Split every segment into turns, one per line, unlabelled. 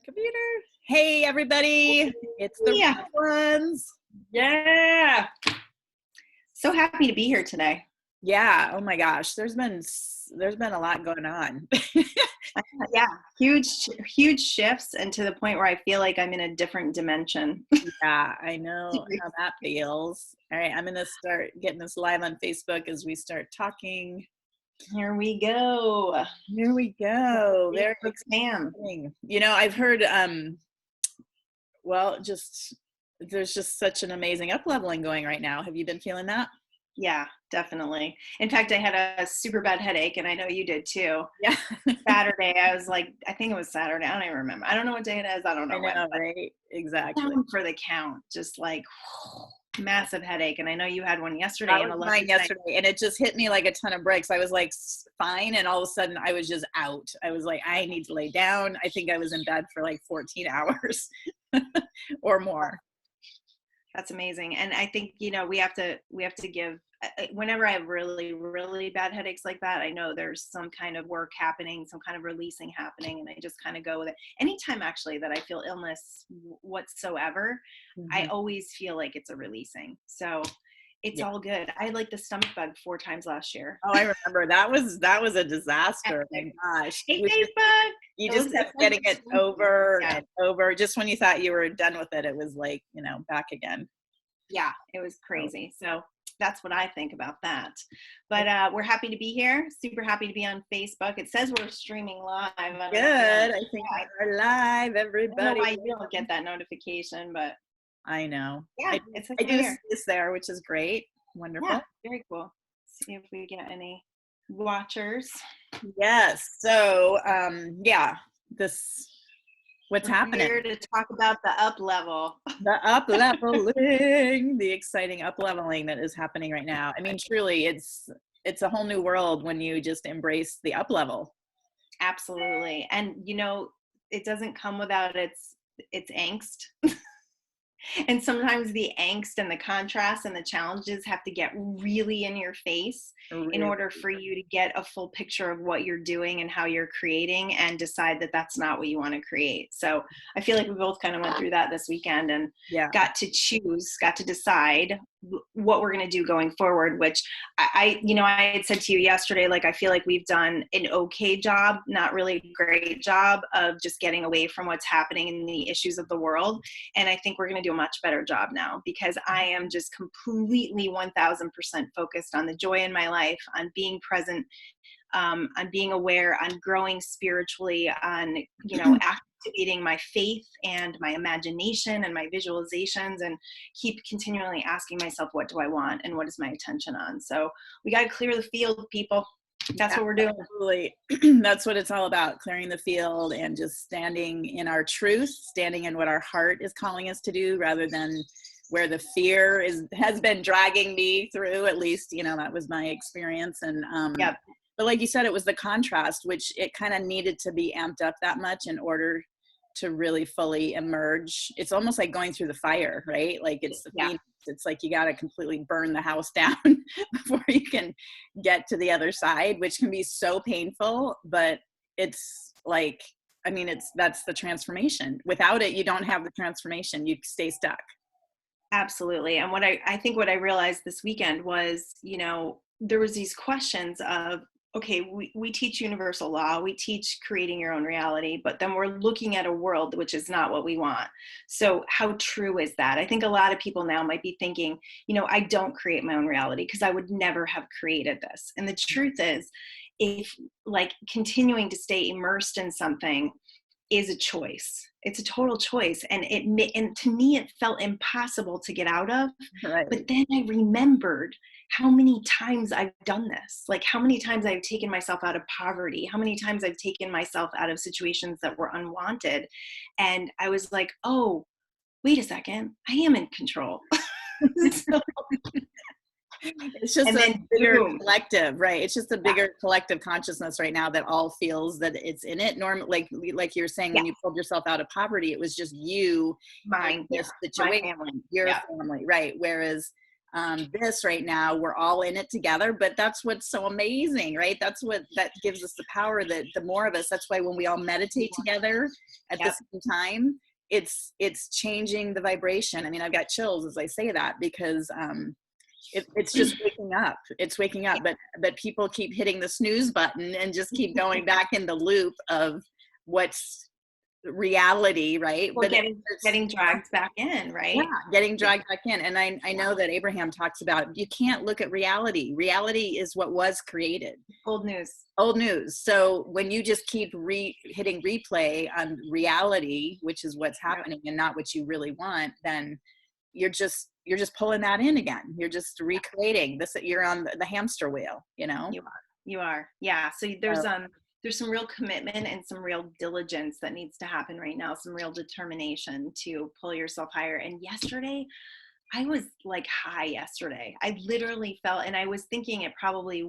Computer. Hey, everybody. It's the
Yeah.
Real Ones.
Yeah. So happy to be here today.
Yeah. Oh my gosh. There's been a lot going on.
Yeah. Huge shifts, and to the point where I feel like I'm in a different dimension.
Yeah, I know how that feels. All right. I'm going to start getting this live on Facebook as we start talking.
Here we go.
Here we go. Very
Facebook spam.
exciting. You know, I've heard, there's just such an amazing up-leveling going right now. Have you been feeling that?
Yeah, definitely. In fact, I had a super bad headache, and I know you did too.
Yeah.
Saturday, I was like, I think it was Saturday. I don't even remember. I don't know what day it is. I don't know
I know,
when.
right? Exactly.
Down for the count, just like massive headache. And I know you had one yesterday.
That was mine yesterday, and it just hit me like a ton of bricks. I was like fine, and all of a sudden I was just out. I was like, I need to lay down. I think I was in bed for like 14 hours or more.
That's amazing. And I think, we have to give, whenever I have really, really bad headaches like that, I know there's some kind of work happening, some kind of releasing happening. And I just kind of go with it. Anytime actually that I feel illness whatsoever, I always feel like it's a releasing. So it's all good. I had like the stomach bug 4 times last year.
Oh, I remember that was a disaster. Oh my gosh.
Hey, Facebook.
You just kept getting it over and over. Just when you thought you were done with it, it was like, back again.
Yeah, it was crazy. So that's what I think about that. But we're happy to be here. Super happy to be on Facebook. It says we're streaming live.
Good. I think we're live, everybody.
I don't know why you don't get that notification, but
I know.
Yeah,
I do see this there, which is great. Wonderful.
Yeah, very cool. See if we get any watchers.
Yes. So, what's happening?
We're here to talk about the up level.
The up leveling, the exciting up leveling that is happening right now. I mean, truly, it's a whole new world when you just embrace the up level.
Absolutely. And it doesn't come without its angst. And sometimes the angst and the contrast and the challenges have to get really in your face in order for you to get a full picture of what you're doing and how you're creating, and decide that that's not what you want to create. So I feel like we both kind of went through that this weekend, and got to decide what we're going to do going forward, which I had said to you yesterday, like, I feel like we've done an okay job, not really a great job, of just getting away from what's happening in the issues of the world. And I think we're going to do a much better job now, because I am just completely 1000% focused on the joy in my life, on being present, on being aware, on growing spiritually, on, activating my faith and my imagination and my visualizations, and keep continually asking myself, what do I want and what is my attention on? So we got to clear the field, people. That's what we're doing.
Absolutely. That's what it's all about, clearing the field and just standing in our truth, standing in what our heart is calling us to do, rather than where the fear has been dragging me through. At least, that was my experience. And but like you said, it was the contrast, which it kind of needed to be amped up that much in order to really fully emerge. It's almost like going through the fire, right? Like it's the phoenix. It's like you got to completely burn the house down before you can get to the other side, which can be so painful. But it's like, that's the transformation. Without it, you don't have the transformation. You stay stuck.
Absolutely. And what I think what I realized this weekend was, there was these questions of, okay, we teach universal law, we teach creating your own reality, but then we're looking at a world which is not what we want. So how true is that? I think a lot of people now might be thinking, I don't create my own reality because I would never have created this. And the truth is, if continuing to stay immersed in something is a choice. It's a total choice. And to me, it felt impossible to get out of.
Right.
But then I remembered how many times I've done this, like how many times I've taken myself out of poverty, how many times I've taken myself out of situations that were unwanted. And I was like, oh, wait a second, I am in control.
It's just a bigger collective, right? It's just a bigger collective consciousness right now that all feels that it's in it. Like you're saying, when you pulled yourself out of poverty, it was just you,
this
situation,
my family.
your family, right? Whereas this right now. We're all in it together, but that's what's so amazing, right? That gives us the power, that the more of us, that's why when we all meditate together at the same time, it's changing the vibration. I mean, I've got chills as I say that, because it's just waking up. It's waking up, but people keep hitting the snooze button and just keep going back in the loop of what's reality, right?
Or getting dragged back in, right?
Yeah, getting dragged back in. And I know that Abraham talks about, you can't look at reality. Reality is what was created.
Old news.
Old news. So when you just keep hitting replay on reality, which is what's happening and not what you really want, then you're just pulling that in again. You're just recreating this. You're on the hamster wheel, you know?
You are. Yeah. So there's some real commitment and some real diligence that needs to happen right now. Some real determination to pull yourself higher. And yesterday, I was like high yesterday. I literally felt, and I was thinking it probably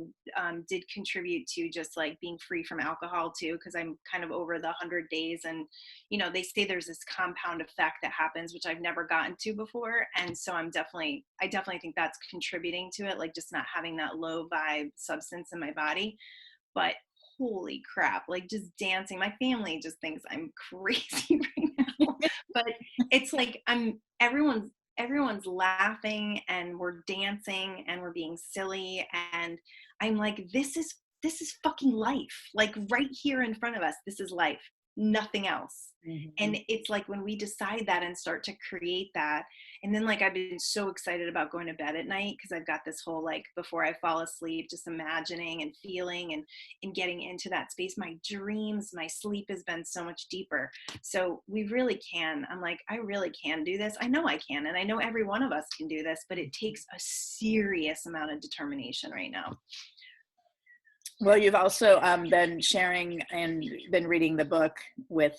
did contribute to just like being free from alcohol too, because I'm kind of over the 100 days. And, you know, they say there's this compound effect that happens, which I've never gotten to before. And so I definitely think that's contributing to it, like just not having that low vibe substance in my body. But holy crap, like just dancing. My family just thinks I'm crazy right now. But it's like everyone's laughing and we're dancing and we're being silly, and I'm like, this is fucking life. Like right here in front of us, this is life, nothing else. Mm-hmm. And it's like when we decide that and start to create that, and then like I've been so excited about going to bed at night, because I've got this whole like before I fall asleep, just imagining and feeling and getting into that space. My dreams, my sleep has been so much deeper. So we really can. I'm like, I really can do this. I know I can, and I know every one of us can do this, but it takes a serious amount of determination right now.
Well, you've also been sharing and been reading the book with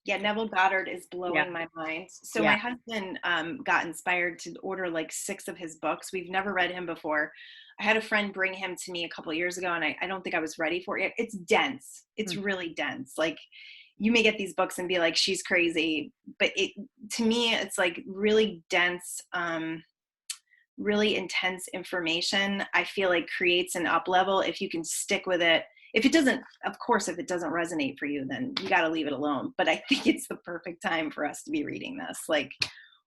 Neville Goddard is blowing my mind. So my husband got inspired to order like 6 of his books. We've never read him before. I had a friend bring him to me a couple of years ago, and I don't think I was ready for it. It's dense. It's really dense. Like you may get these books and be like, she's crazy. But to me, it's like really dense, really intense information. I feel like creates an up level if you can stick with it. If it doesn't resonate for you, then you got to leave it alone. But I think it's the perfect time for us to be reading this. Like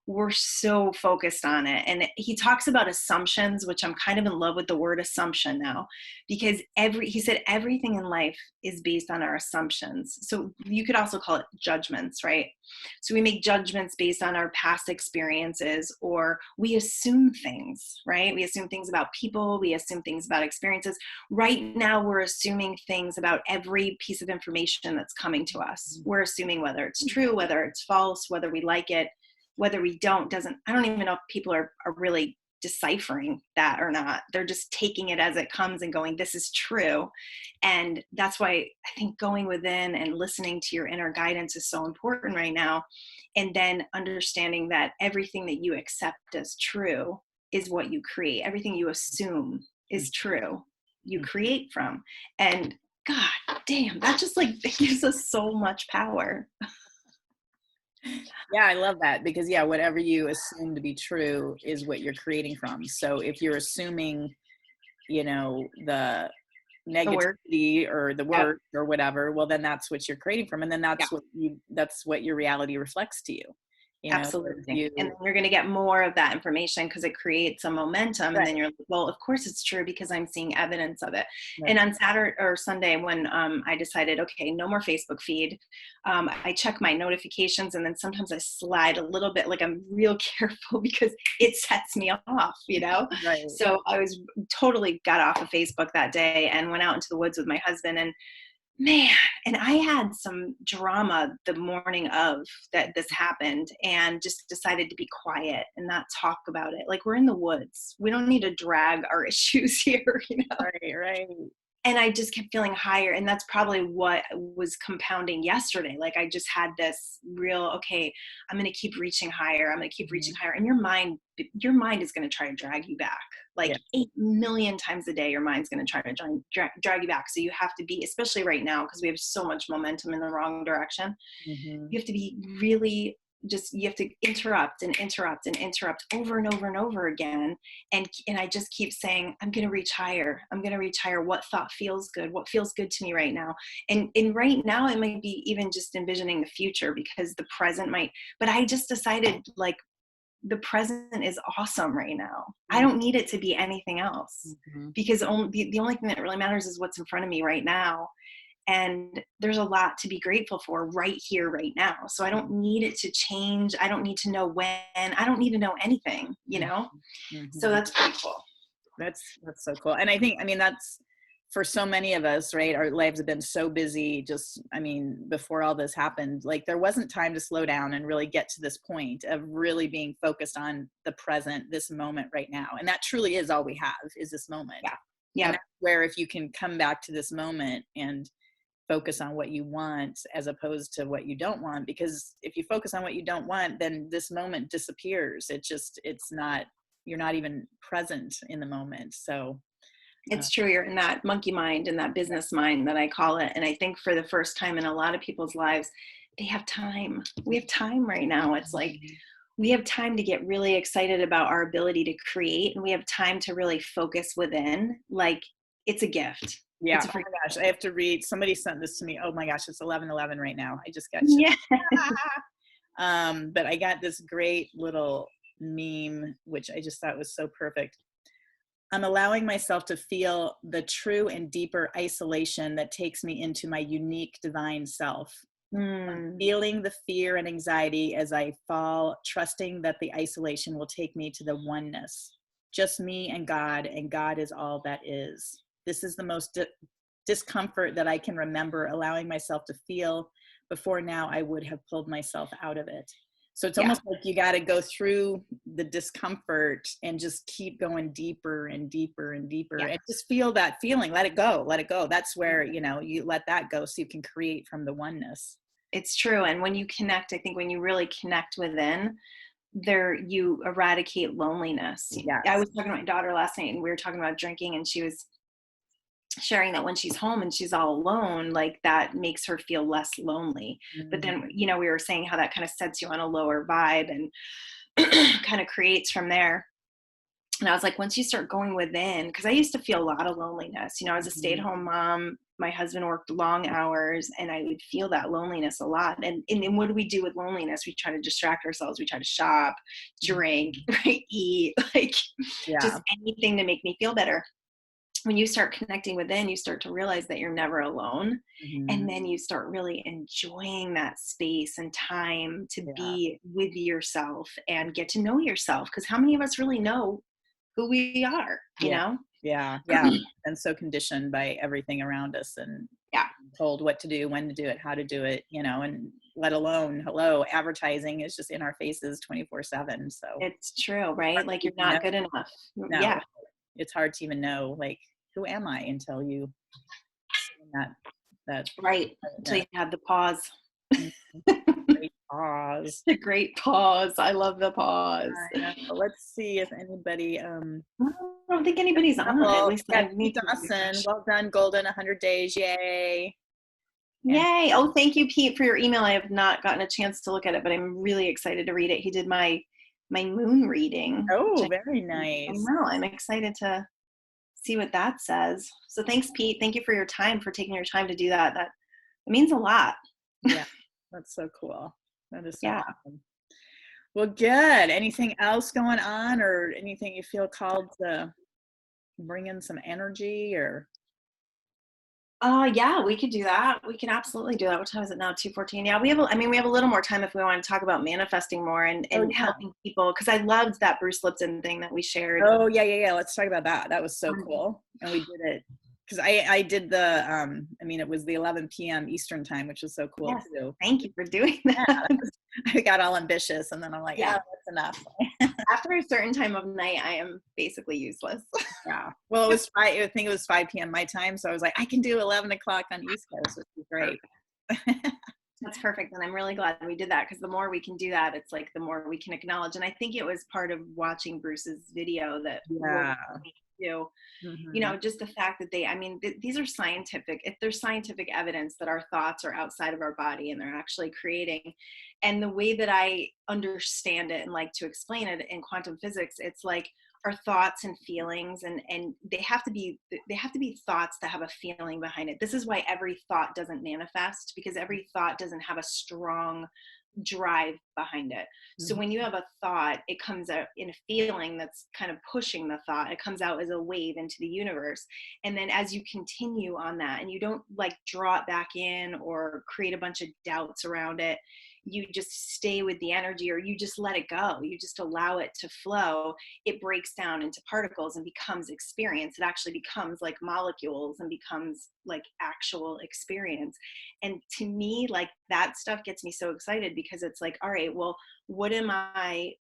we're so focused on it. And he talks about assumptions, which I'm kind of in love with the word assumption now, because he said everything in life is based on our assumptions. So you could also call it judgments, right? So we make judgments based on our past experiences, or we assume things, right? We assume things about people. We assume things about experiences. Right now, we're assuming things about every piece of information that's coming to us. We're assuming whether it's true, whether it's false, whether we like it, whether we don't. I don't even know if people are really deciphering that or not. They're just taking it as it comes and going, this is true. And that's why I think going within and listening to your inner guidance is so important right now. And then understanding that everything that you accept as true is what you create. Everything you assume is true, you create from. And God damn, that just like, it gives us so much power.
Yeah, I love that, because whatever you assume to be true is what you're creating from. So if you're assuming, the negativity or the worst or whatever, well, then that's what you're creating from. And then that's what your reality reflects to you.
Absolutely. And then you're going to get more of that information because it creates a momentum. Right. And then you're like, well, of course it's true because I'm seeing evidence of it. Right. And on Saturday or Sunday, when I decided, okay, no more Facebook feed, I check my notifications, and then sometimes I slide a little bit, like I'm real careful because it sets me off, Right. So I was totally got off of Facebook that day and went out into the woods with my husband, and man, and I had some drama the morning of that this happened, and just decided to be quiet and not talk about it. Like, we're in the woods. We don't need to drag our issues here,
Right.
And I just kept feeling higher. And that's probably what was compounding yesterday. Like, I just had this real, okay, I'm going to keep reaching higher. I'm going to keep reaching higher. And your mind is going to try to drag you back. Like 8 million times a day, your mind's going to try to drag you back. So you have to be, especially right now, because we have so much momentum in the wrong direction. You have to be really you have to interrupt and interrupt and interrupt over and over and over again. And I just keep saying, I'm going to reach higher. I'm going to reach higher. What thought feels good? What feels good to me right now? And right now it might be even just envisioning the future, because the present might, but I just decided, like, the present is awesome right now. I don't need it to be anything else, because the only thing that really matters is what's in front of me right now. And there's a lot to be grateful for right here, right now. So I don't need it to change. I don't need to know when. I don't need to know anything, you know? So that's pretty cool.
That's so cool. And I think, I mean, that's for so many of us, right? Our lives have been so busy. Just, I mean, before all this happened, like, there wasn't time to slow down and really get to this point of really being focused on the present, this moment right now. And that truly is all we have, is this moment.
Yeah. Yeah.
And that's where, if you can come back to this moment and focus on what you want as opposed to what you don't want, because if you focus on what you don't want, then this moment disappears. You're not even present in the moment. So
it's true. You're in that monkey mind, in that business mind that I call it. And I think for the first time in a lot of people's lives, they have time. We have time right now. It's like, we have time to get really excited about our ability to create, and we have time to really focus within. Like, it's a gift.
Yeah. Oh my gosh, I have to read. Somebody sent this to me. Oh my gosh, it's 11:11 right now. I just got
yeah.
But I got this great little meme, which I just thought was so perfect. I'm allowing myself to feel the true and deeper isolation that takes me into my unique divine self. I'm feeling the fear and anxiety as I fall, trusting that the isolation will take me to the oneness. Just me and God is all that is. This is the most discomfort that I can remember allowing myself to feel. Before now, I would have pulled myself out of it. So it's almost like you got to go through the discomfort and just keep going deeper and deeper and deeper, and just feel that feeling. Let it go. Let it go. That's where, you let that go so you can create from the oneness.
It's true. And when you connect, I think when you really connect within, you eradicate loneliness.
Yes.
I was talking to my daughter last night, and we were talking about drinking, and she was sharing that when she's home and she's all alone, like, that makes her feel less lonely. But then, we were saying how that kind of sets you on a lower vibe and kind of creates from there. And I was like, once you start going within, because I used to feel a lot of loneliness. I was a stay-at-home mom. My husband worked long hours, and I would feel that loneliness a lot. And what do we do with loneliness? We try to distract ourselves. We try to shop, drink, right? Eat, just anything to make me feel better. When you start connecting within, you start to realize that you're never alone. And then you start really enjoying that space and time to be with yourself and get to know yourself. Because how many of us really know who we are, you know?
Yeah. And so conditioned by everything around us, and told what to do, when to do it, how to do it, and let alone, advertising is just in our faces 24/7. So
it's true, right? Like, you're not good enough.
No, yeah. It's hard to even know, like, who am I until you that
right. Until you have the pause.
Great pause.
The great pause. I love the pause.
Let's see if anybody
I don't think anybody's on. At least
Pete Dawson. Well done, Goldyn. 100 days. Yay.
Yay. Oh, thank you, Pete, for your email. I have not gotten a chance to look at it, but I'm really excited to read it. He did my moon reading.
Oh, very nice.
I know. I'm excited to see what that says. So thanks, Pete. Thank you for your time, for taking your time to do that. It means a lot.
Yeah, that's so cool. That is so awesome. Well, good. Anything else going on, or anything you feel called to bring in some energy, or?
Yeah, we could do that. We can absolutely do that. What time is it now? 2:14. Yeah, we have a little more time if we want to talk about manifesting more and helping people. Because I loved that Bruce Lipton thing that we shared.
Oh, yeah. Let's talk about that. That was so cool. And we did it because I did the, it was the 11 p.m. Eastern time, which was so cool too.
Thank you for doing that.
I got all ambitious, and then I'm like, that's enough.
After a certain time of night, I am basically useless.
Yeah. Well, I think it was 5 p.m. my time. So I was like, I can do 11 o'clock on East Coast, which is great.
That's perfect. And I'm really glad we did that, because the more we can do that, it's like the more we can acknowledge. And I think it was part of watching Bruce's video that too. You
Mm-hmm.
know, just the fact that they, I mean, these are scientific, if there's scientific evidence that our thoughts are outside of our body and they're actually creating. And the way that I understand it and like to explain it in quantum physics, it's like our thoughts and feelings, and they have to be thoughts that have a feeling behind it. This is why every thought doesn't manifest, because every thought doesn't have a strong drive behind it. So when you have a thought, it comes out in a feeling that's kind of pushing the thought. It comes out as a wave into the universe. And then as you continue on that, and you don't like draw it back in or create a bunch of doubts around it, you just stay with the energy, or you just let it go. You just allow it to flow. It breaks down into particles and becomes experience. It actually becomes like molecules and becomes like actual experience. And to me, like that stuff gets me so excited, because it's like, all right, well, what am I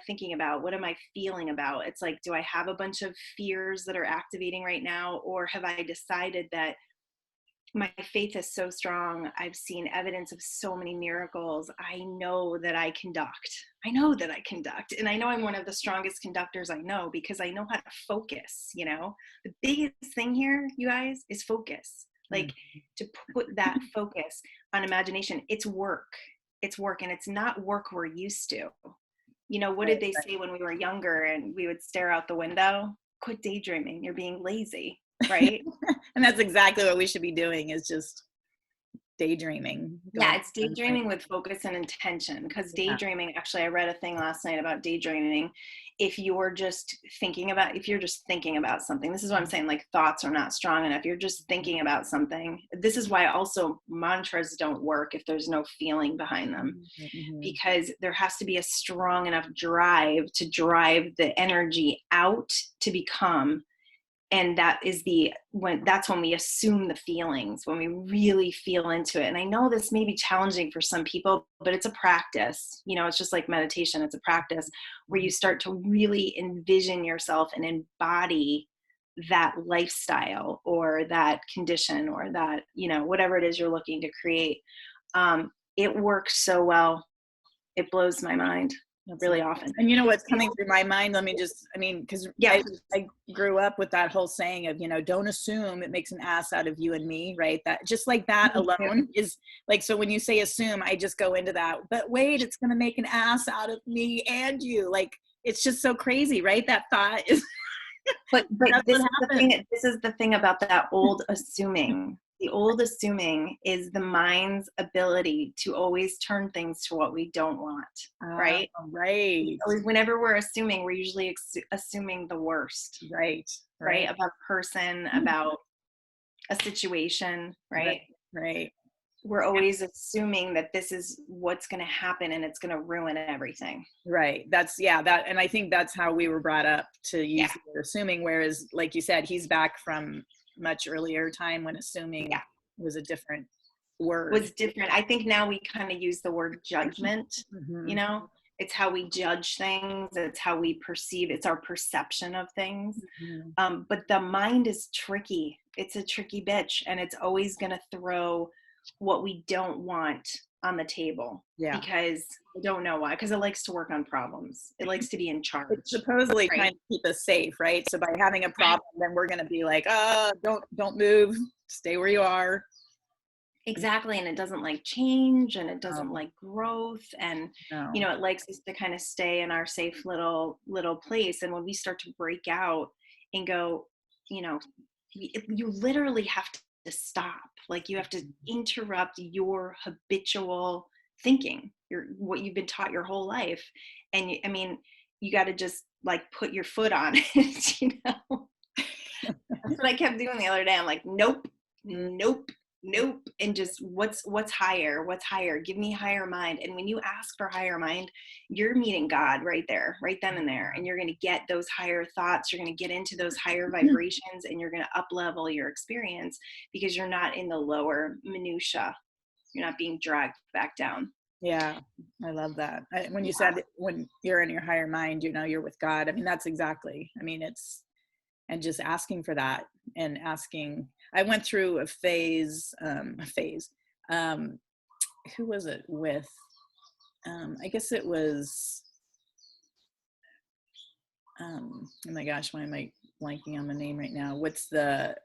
thinking about? What am I feeling about? It's like, do I have a bunch of fears that are activating right now? Or have I decided that my faith is so strong, I've seen evidence of so many miracles, I know that I conduct. And I know I'm one of the strongest conductors I know, because I know how to focus. You know, the biggest thing here, you guys, is focus. Like, to put that focus on imagination. It's work. And it's not work we're used to. You know, what did they say when we were younger and we would stare out the window? Quit daydreaming, you're being lazy, right?
And that's exactly what we should be doing, is just daydreaming.
Yeah, it's daydreaming with focus and intention. Because daydreaming, actually, I read a thing last night about daydreaming. If you're just thinking about something, this is what I'm saying, like thoughts are not strong enough. You're just thinking about something. This is why also mantras don't work if there's no feeling behind them, because there has to be a strong enough drive to drive the energy out to become. And that's when we assume the feelings, when we really feel into it. And I know this may be challenging for some people, but it's a practice. You know, it's just like meditation. It's a practice where you start to really envision yourself and embody that lifestyle or that condition or that, you know, whatever it is you're looking to create. It works so well. It blows my mind. Really often.
And you know what's coming through my mind? Because I grew up with that whole saying of, you know, don't assume, it makes an ass out of you and me, right? That just like that alone is like, so when you say assume, I just go into that, but wait, it's going to make an ass out of me and you. Like, it's just so crazy, right? That thought is.
But this is the thing about that old assuming. The old assuming is the mind's ability to always turn things to what we don't want, right?
Right.
Whenever we're assuming, we're usually assuming the worst.
Right.
About a person, about a situation, right?
Right.
We're always assuming that this is what's going to happen and it's going to ruin everything.
Right. And I think that's how we were brought up, to use the word assuming, whereas like you said, he's back from much earlier time when assuming was a different word.
Was different. I think now we kind of use the word judgment. You know, it's how we judge things. It's how we perceive. It's our perception of things. But the mind is tricky. It's a tricky bitch, and it's always going to throw what we don't want on the table. Because I don't know why. Because it likes to work on problems. It likes to be in charge.
It's supposedly trying to keep us safe, right? So by having a problem, then we're going to be like, don't move, stay where you are.
Exactly. And it doesn't like change, and it doesn't like growth. And, you know, it likes us to kind of stay in our safe little place. And when we start to break out and go, you know, you literally have to stop. Like, you have to interrupt your habitual thinking, what you've been taught your whole life. And you got to just like put your foot on it, you know? That's what I kept doing the other day. I'm like, nope. And just what's higher, give me higher mind. And when you ask for higher mind, you're meeting God right there, right then and there. And you're going to get those higher thoughts. You're going to get into those higher vibrations, and you're going to up level your experience, because you're not in the lower minutia. You're not being dragged back down.
Yeah, I love that. When you said when you're in your higher mind, you know, you're with God. I mean, that's exactly, and just asking for that, and asking. I went through a phase. Who was it with? I guess it was. Oh my gosh, why am I blanking on the name right now. What's the,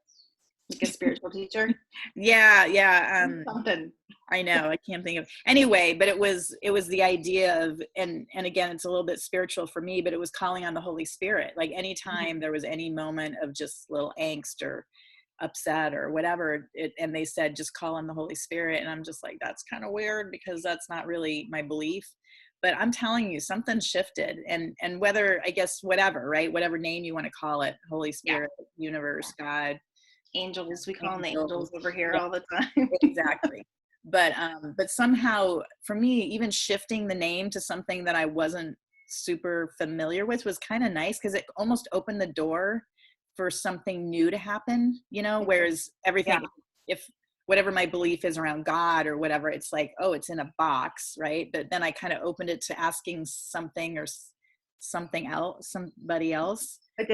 like a spiritual teacher?
yeah.
Something.
I know, I can't think of, anyway, but it was the idea of, and again, it's a little bit spiritual for me, but it was calling on the Holy Spirit. Like anytime there was any moment of just little angst or upset or whatever, and they said, just call on the Holy Spirit. And I'm just like, that's kind of weird because that's not really my belief. But I'm telling you, something shifted, and whether, I guess, whatever, right? Whatever name you want to call it, Holy Spirit, universe, God,
Angels, we call them the angels over here all the time.
Exactly. But somehow for me, even shifting the name to something that I wasn't super familiar with was kind of nice, because it almost opened the door for something new to happen, whereas everything, if whatever my belief is around God or whatever, it's like, oh, it's in a box, right? But then I kind of opened it to asking something or something else, somebody else.
It's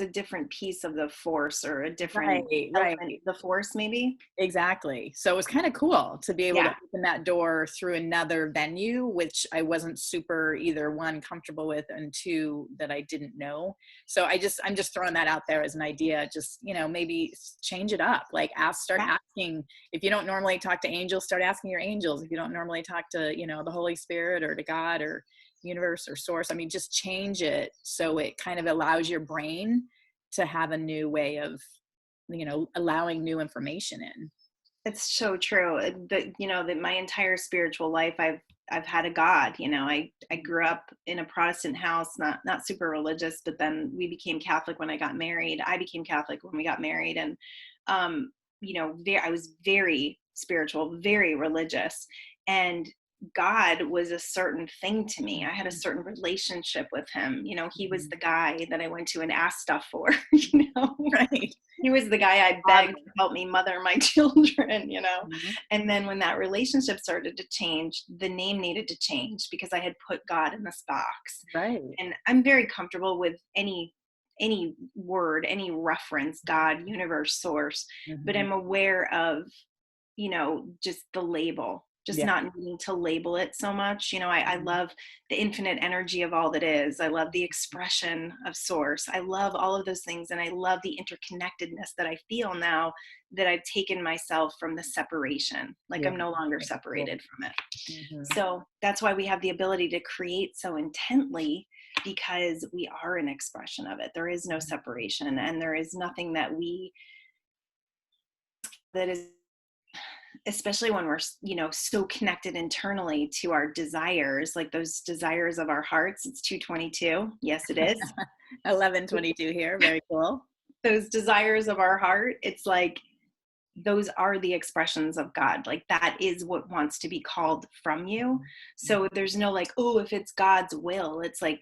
a different piece of the force, or a different element of the force, maybe.
Exactly. So it was kind of cool to be able to open that door through another venue, which I wasn't super, either one, comfortable with, and two, that I didn't know. So I'm just throwing that out there as an idea. Just, maybe change it up. Like start asking. If you don't normally talk to angels, start asking your angels. If you don't normally talk to, the Holy Spirit or to God or universe or source, just change it so it kind of allows your brain to have a new way of, allowing new information in.
It's so true. That my entire spiritual life, I've had a God. I grew up in a Protestant house, not super religious, but then we became Catholic when I got married. I became Catholic when we got married, and I was very spiritual, very religious, and God was a certain thing to me. I had a certain relationship with him. He was the guy that I went to and asked stuff for,
Right.
He was the guy I begged to help me mother my children, And then when that relationship started to change, the name needed to change because I had put God in this box.
Right.
And I'm very comfortable with any word, any reference, God, universe, source, but I'm aware of, just the label, not needing to label it so much. I love the infinite energy of all that is. I love the expression of source. I love all of those things. And I love the interconnectedness that I feel now that I've taken myself from the separation. Like I'm no longer separated from it. So that's why we have the ability to create so intently, because we are an expression of it. There is no separation, and there is nothing that is, especially when we're, so connected internally to our desires, like those desires of our hearts. It's 2:22. Yes, it is.
11:22 here. Very cool.
Those desires of our heart. It's like, those are the expressions of God. Like that is what wants to be called from you. So there's no like, oh, if it's God's will, it's like,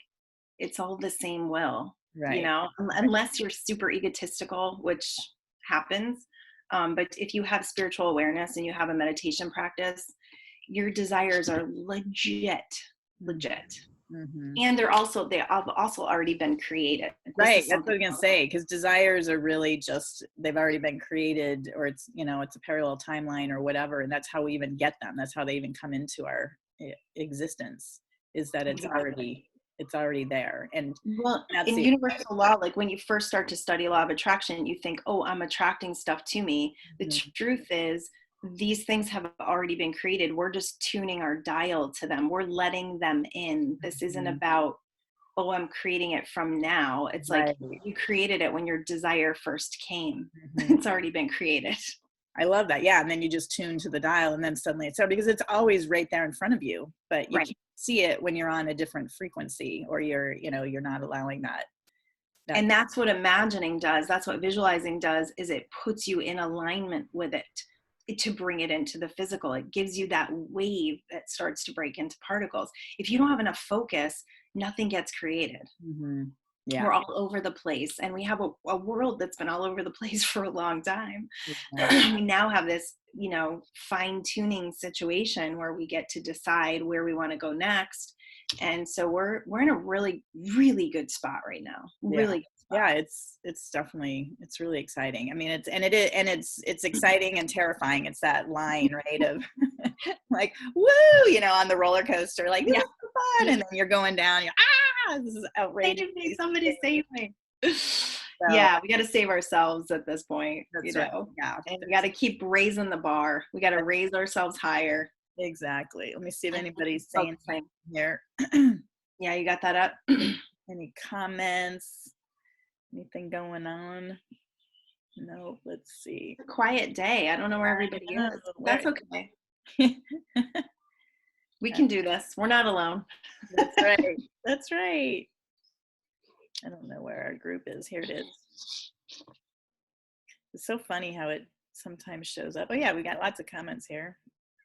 it's all the same will,
right.
Unless you're super egotistical, which happens. But if you have spiritual awareness and you have a meditation practice, your desires are legit. And they have also already been created.
Right. That's what I was going to say, because desires are really just, they've already been created, or it's, it's a parallel timeline or whatever. And that's how we even get them. That's how they even come into our existence, is that it's already there. And
in universal law, like when you first start to study law of attraction, you think, oh, I'm attracting stuff to me. The truth is, these things have already been created. We're just tuning our dial to them. We're letting them in. This isn't about, oh, I'm creating it from now. It's like you created it when your desire first came. It's already been created.
I love that. Yeah. And then you just tune to the dial, and then suddenly it's out, because it's always right there in front of you, but you can't see it when you're on a different frequency, or you're not allowing that.
And that's what imagining does. That's what visualizing does, is it puts you in alignment with it to bring it into the physical. It gives you that wave that starts to break into particles. If you don't have enough focus, nothing gets created. Yeah. We're all over the place, and we have a world that's been all over the place for a long time. We now have this, fine tuning situation where we get to decide where we want to go next. And so we're in a really, really good spot right now. Really good spot.
Yeah, it's definitely, it's really exciting. It's exciting and terrifying. It's that line, right, of like, woo, on the roller coaster, like, this is fun. And then you're going down, this is outrageous.
Somebody save me.
So
Yeah, we got to save ourselves at this point,
that's right. Yeah.
and we got to keep raising the bar. We got to raise ourselves higher.
Exactly. Let me see if anybody's saying
Focusing.
here.
Yeah, you got that up?
Any comments? Anything going on? No, let's see.
It's a quiet day. I don't know where everybody is. That's okay. We can do this. We're not alone.
That's right. That's right. I don't know where our group is. Here it is. It's so funny how it sometimes shows up. Oh yeah, we got lots of comments here.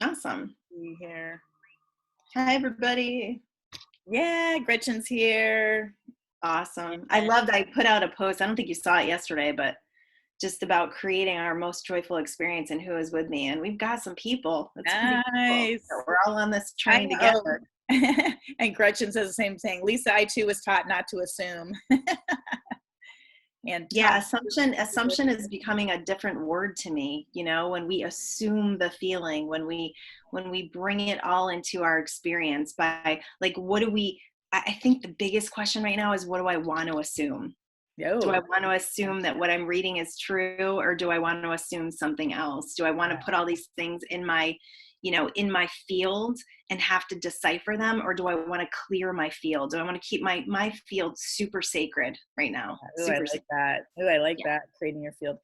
Awesome.
See here.
Hi, everybody.
Yeah, Gretchen's here.
Awesome. I put out a post. I don't think you saw it yesterday, but just about creating our most joyful experience and who is with me. And we've got some people. It's
nice.
Cool. So we're all on this train together.
And Gretchen says the same thing. Lisa, I too was taught not to assume. And
yeah, assumption is becoming a different word to me. You know, when we assume the feeling, when we bring it all into our experience by like, I think the biggest question right now is, what do I want to assume? Do I want to assume that what I'm reading is true, or do I want to assume something else? Do I want to put all these things in my field and have to decipher them, or do I want to clear my field? Do I want to keep my field super sacred right now?
Ooh, I like that. Ooh, I like that, creating your field.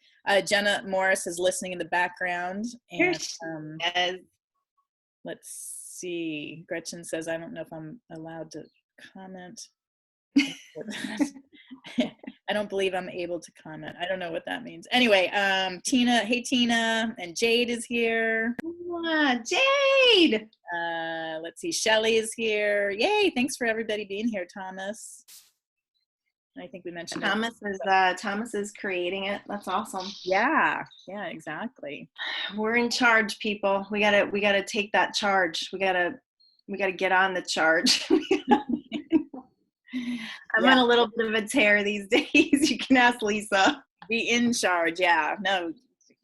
Jenna Morris is listening in the background. And let's see. Gretchen says, I don't know if I'm allowed to comment. I don't believe I'm able to comment. I don't know what that means. Anyway, Tina, hey Tina, and Jade is here.
Jade!
Let's see, Shelly is here. Yay, thanks for everybody being here, Thomas. I think we mentioned
Thomas is creating it. That's awesome.
Yeah, exactly.
We're in charge, people. We gotta take that charge. We gotta get on the charge. I'm on a little bit of a tear these days. You can ask Lisa.
Be in charge. Yeah. No,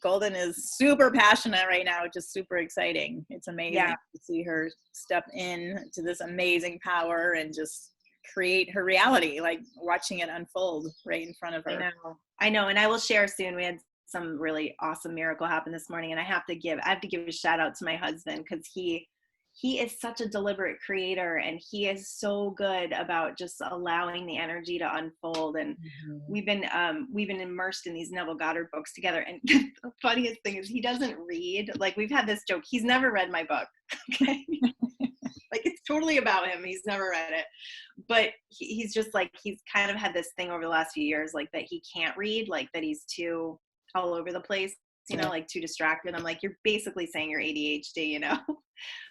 Goldyn is super passionate right now, which is super exciting. It's amazing to see her step in to this amazing power and just create her reality, like watching it unfold right in front of her.
I know. And I will share soon. We had some really awesome miracle happen this morning, and I have to give a shout out to my husband, because he is such a deliberate creator, and he is so good about just allowing the energy to unfold. And we've been immersed in these Neville Goddard books together. And the funniest thing is, he doesn't read. Like, we've had this joke. He's never read my book. Okay. Like, it's totally about him. He's never read it. But he's just like, he's kind of had this thing over the last few years, like, that he can't read, like that he's too all over the place, like too distracted. I'm like, you're basically saying you're ADHD,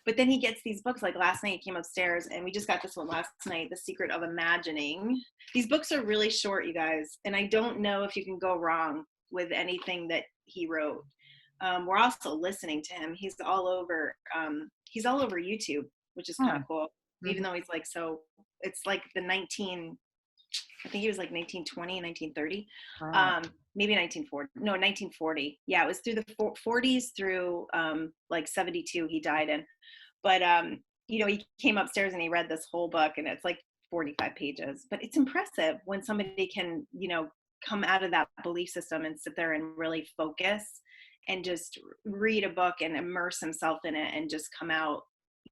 But then he gets these books. Like last night he came upstairs, and we just got this one last night, The Secret of Imagining. These books are really short, you guys. And I don't know if you can go wrong with anything that he wrote. We're also listening to him. He's all over YouTube, which is kind of cool. Even though he's like, so it's like I think he was like 1920, 1930, maybe 1940. No, 1940. Yeah, it was through the 40s through like 72 he died in. But, he came upstairs and he read this whole book, and it's like 45 pages. But it's impressive when somebody can, come out of that belief system and sit there and really focus and just read a book and immerse himself in it and just come out,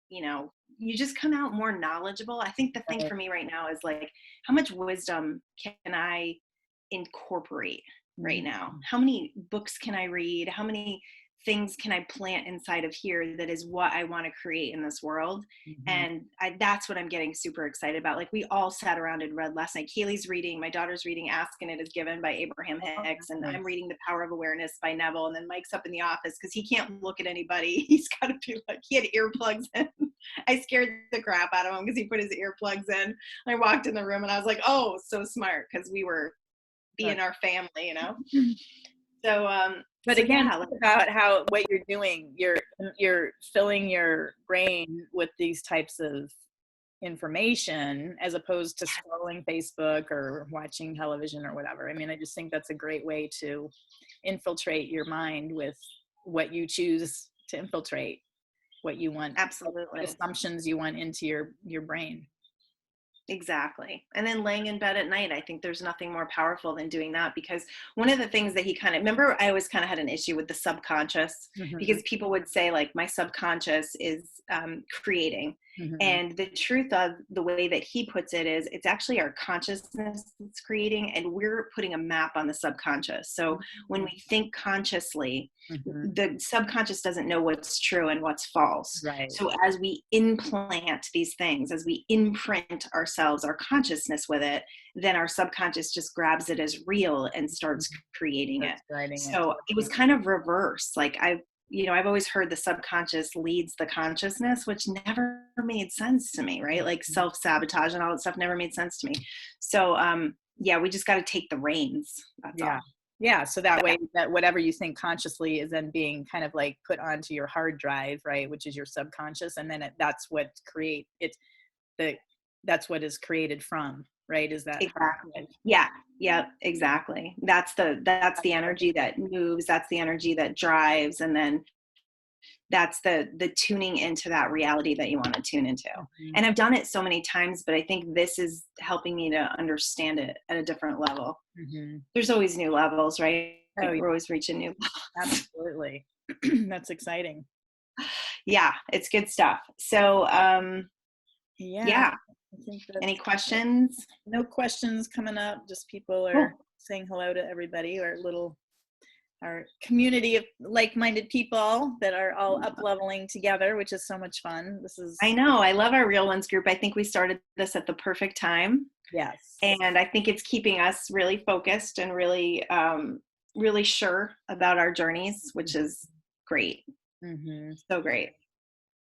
you just come out more knowledgeable. I think the thing for me right now is like, how much wisdom can I incorporate right now? How many books can I read? How many things can I plant inside of here that is what I want to create in this world? And that's what I'm getting super excited about. Like, we all sat around and read last night. Kaylee's reading, my daughter's reading Ask and It Is Given by Abraham Hicks, and I'm reading The Power of Awareness by Neville. And then Mike's up in the office because he can't look at anybody. He's got to be like, he had earplugs in. I scared the crap out of him because he put his earplugs in. I walked in the room and I was like, oh, so smart, because we were being our family, So,
but again, about what you're doing, you're filling your brain with these types of information as opposed to scrolling Facebook or watching television or whatever. I mean, I just think that's a great way to infiltrate your mind with what you choose to infiltrate, what you want,
absolutely,
assumptions you want into your brain.
Exactly. And then laying in bed at night, I think there's nothing more powerful than doing that, because one of the things that he kind of, remember, I always kind of had an issue with the subconscious,
Mm-hmm.
because people would say like my subconscious is creating.
Mm-hmm.
And the truth of the way that he puts it is it's actually our consciousness that's creating, and we're putting a map on the subconscious. So when we think consciously,
Mm-hmm.
the subconscious doesn't know what's true and what's false.
Right.
So as we implant these things, as we imprint ourselves, our consciousness with it, then our subconscious just grabs it as real and starts creating it.
That's writing it.
So it was kind of reverse. Like I've always heard the subconscious leads the consciousness, which never made sense to me, right? Like self-sabotage and all that stuff never made sense to me. So yeah, we just got to take the reins. That's
Yeah.
all.
Yeah. So that way that whatever you think consciously is then being kind of like put onto your hard drive, right? Which is your subconscious. And then that's what the, that's what is created from, right? Is that
Exactly. Yeah. Yeah, exactly. That's the energy that moves, that's the energy that drives, and then that's the tuning into that reality that you want to tune into.
Mhm.
And I've done it so many times, but I think this is helping me to understand it at a different level.
Mhm.
There's always new levels, right?
Oh,
We're always reaching new levels.
absolutely. That's exciting.
Yeah, it's good stuff. So
Yeah.
yeah.
I think
Any
that's
questions?
no questions coming up. Just people are
Cool.
saying hello to everybody, our community of like-minded people that are all up leveling together, which is so much fun. This
I
is,
know. I love our Real Ones group. I think we started this at the perfect time.
yes.
And I think it's keeping us really focused and really, really sure about our journeys, which is great.
Mm-hmm.
So great.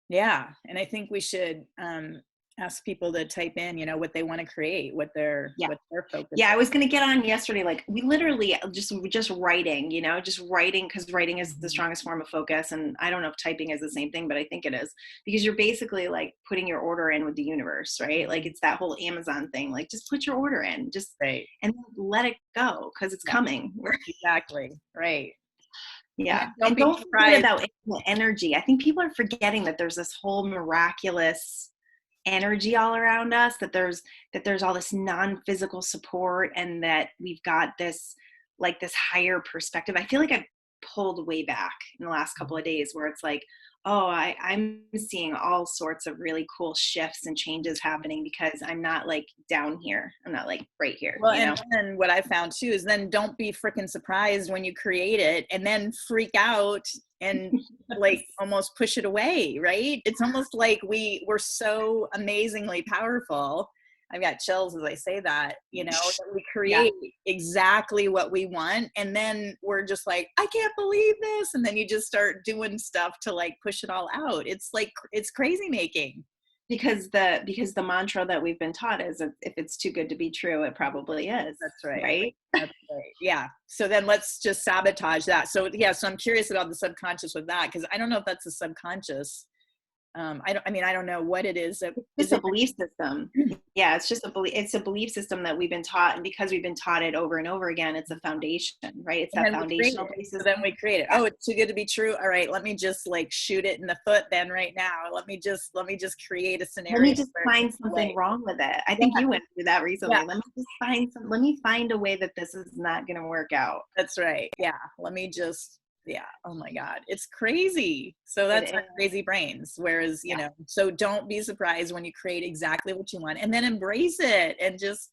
Yeah. And I think we should ask people to type in, what they want to create,
Yeah.
what their focus
Yeah. I
is.
was going to get on yesterday. Like we literally just writing, just writing, because writing is the
Mhm.
strongest form of focus. And I don't know if typing is the same thing, but I think it is, because you're basically like putting your order in with the universe, right? Like it's that whole Amazon thing. Like just put your order in,
Right.
and let it go, because it's
Yeah,
coming.
exactly. Right. And
Yeah.
then don't
And
be
don't forget
surprised.
about energy. I think people are forgetting that there's this whole miraculous energy all around us, that there's all this non-physical support, and that we've got this like this higher perspective. I feel like I've pulled way back in the last couple of days, where it's like, oh, I'm seeing all sorts of really cool shifts and changes happening, because I'm not like down here. I'm not like right here,
Well, and then what I found too is then don't be freaking surprised when you create it and then freak out and like almost push it away, right? It's almost like we're so amazingly powerful. I've got chills as I say that, that we
Yeah.
create exactly what we want. And then we're just like, I can't believe this. And then you just start doing stuff to like push it all out. It's like, it's crazy making.
Because the mantra that we've been taught is, if it's too good to be true, it probably is.
That's right.
Right.
That's right. Yeah. So then let's just sabotage that. So yeah. So I'm curious about the subconscious with that, because I don't know if that's the subconscious. I don't know what it is.
Just
Is
a
it?
belief system. Yeah, it's a belief system that we've been taught, and because we've been taught it over and over again, it's a foundation, right? It's
And
that
then we create
foundational
it.
belief
So then
system.
we create it.
Yeah.
Oh, it's too good to be true. All right. Let me just like shoot it in the foot then right now. Let me just create a
Let me
scenario
just
where it
find
goes
something
away.
wrong with it. I
Yeah.
think you went through that
Yeah.
recently. Let me find a way that this is not going to work out.
That's right. Yeah. Yeah. Oh my God. It's crazy. So
It
that's our
is.
crazy brains. Whereas,
Yeah.
so don't be surprised when you create exactly what you want and then embrace it and just